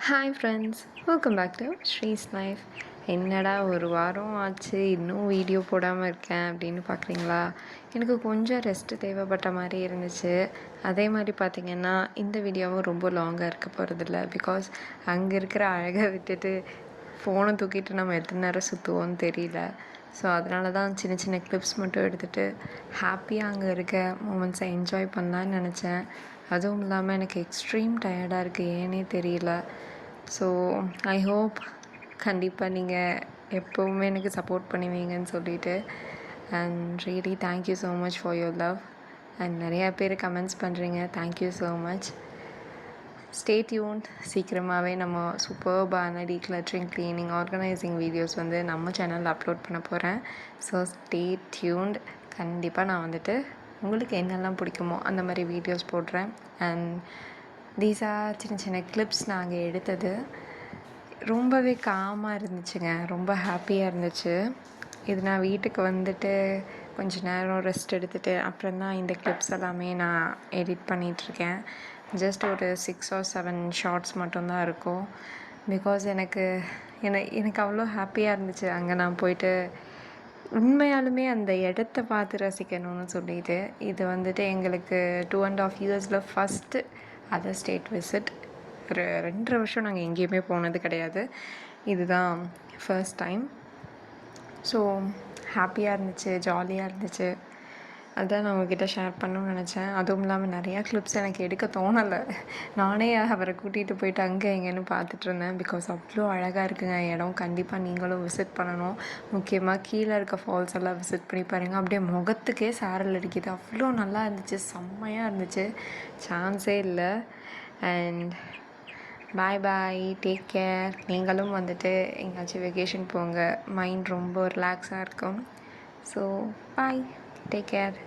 Hi friends, welcome back to Sree's life. என்னடா ஒரு வாரம் ஆச்சு இன்னும் வீடியோ போடாமல் இருக்கேன் அப்படின்னு பார்க்குறீங்களா? எனக்கு கொஞ்சம் ரெஸ்ட்டு தேவைப்பட்ட மாதிரி இருந்துச்சு. அதே மாதிரி பார்த்திங்கன்னா இந்த வீடியோவும் ரொம்ப லாங்காக இருக்க போகிறதில்ல. பிகாஸ் அங்கே இருக்கிற அழகை விட்டுட்டு ஃபோனை தூக்கிட்டு நம்ம எத்தனை நேரம் சுற்றுவோன்னு தெரியல. ஸோ அதனால தான் சின்ன சின்ன கிளிப்ஸ் மட்டும் எடுத்துகிட்டு ஹாப்பியாக அங்கே இருக்க மூமெண்ட்ஸை என்ஜாய் பண்ணலான்னு நினச்சேன். அதுவும் இல்லாமல் எனக்கு எக்ஸ்ட்ரீம் டயர்டாக இருக்குது, ஏன்னே தெரியல. ஸோ ஐ ஹோப் கண்டிப்பாக நீங்கள் எப்போவுமே எனக்கு சப்போர்ட் பண்ணுவீங்கன்னு சொல்லிட்டு. And really thank you so much for your love. And நிறையா பேர் கமெண்ட்ஸ் பண்ணுறீங்க, thank you so much. Stay tuned. சீக்கிரமாகவே நம்ம சூப்பர்பான டீக்ளட்டரிங், க்ளீனிங், ஆர்கனைசிங் வீடியோஸ் வந்து நம்ம சேனலில் அப்லோட் பண்ண போகிறேன். So stay tuned. கண்டிப்பாக நான் வந்துட்டு உங்களுக்கு என்னெல்லாம் பிடிக்குமோ அந்த மாதிரி வீடியோஸ் போடுறேன். அண்ட் தீஸாக சின்ன சின்ன கிளிப்ஸ் நாங்கள் எடுத்தது ரொம்பவே காமாக இருந்துச்சுங்க, ரொம்ப ஹாப்பியாக இருந்துச்சு. இது நான் வீட்டுக்கு வந்துட்டு கொஞ்சம் நேரம் ரெஸ்ட் எடுத்துகிட்டு அப்புறம் தான் இந்த கிளிப்ஸ் எல்லாமே நான் எடிட் பண்ணிகிட்ருக்கேன். ஜஸ்ட் ஒரு 6 or 7 ஷார்ட்ஸ் மட்டும்தான் இருக்கும். பிகாஸ் எனக்கு அவ்வளோ ஹாப்பியாக இருந்துச்சு அங்கே நான் போயிட்டு உண்மையாலுமே அந்த இடத்த பார்த்து ரசிக்கணும்னு சொல்லிட்டு. இது வந்துட்டு எங்களுக்கு 2.5 yearsல ஃபஸ்ட்டு அதர் ஸ்டேட் விசிட். ஒரு 2.5 வருஷம் நாங்கள் எங்கேயுமே போனது கிடையாது, இதுதான் ஃபர்ஸ்ட் டைம். ஸோ ஹாப்பியாக இருந்துச்சு, ஜாலியாக இருந்துச்சு. அதான் நான் உங்ககிட்ட ஷேர் பண்ணணும்னு நினச்சேன். அதுவும் இல்லாமல் நிறையா கிளிப்ஸ் எனக்கு எடுக்க தோணலை. நானே அவரை கூட்டிகிட்டு போயிட்டு அங்கே எங்கேன்னு பார்த்துட்ருந்தேன். பிகாஸ் அவ்வளோ அழகாக இருக்குங்க இடம். கண்டிப்பாக நீங்களும் விசிட் பண்ணணும். முக்கியமாக கீழே இருக்க ஃபால்ஸ் எல்லாம் விசிட் பண்ணி பாருங்கள். அப்படியே முகத்துக்கே சாரல் அடிக்குது, அவ்வளோ நல்லா இருந்துச்சு, செம்மையாக இருந்துச்சு, சான்ஸே இல்லை. And bye bye, take care. நீங்களும் வந்துட்டு எங்கேயாச்சும் வெக்கேஷன் போங்க, மைண்ட் ரொம்ப ரிலாக்ஸாக இருக்கும். So bye, take care.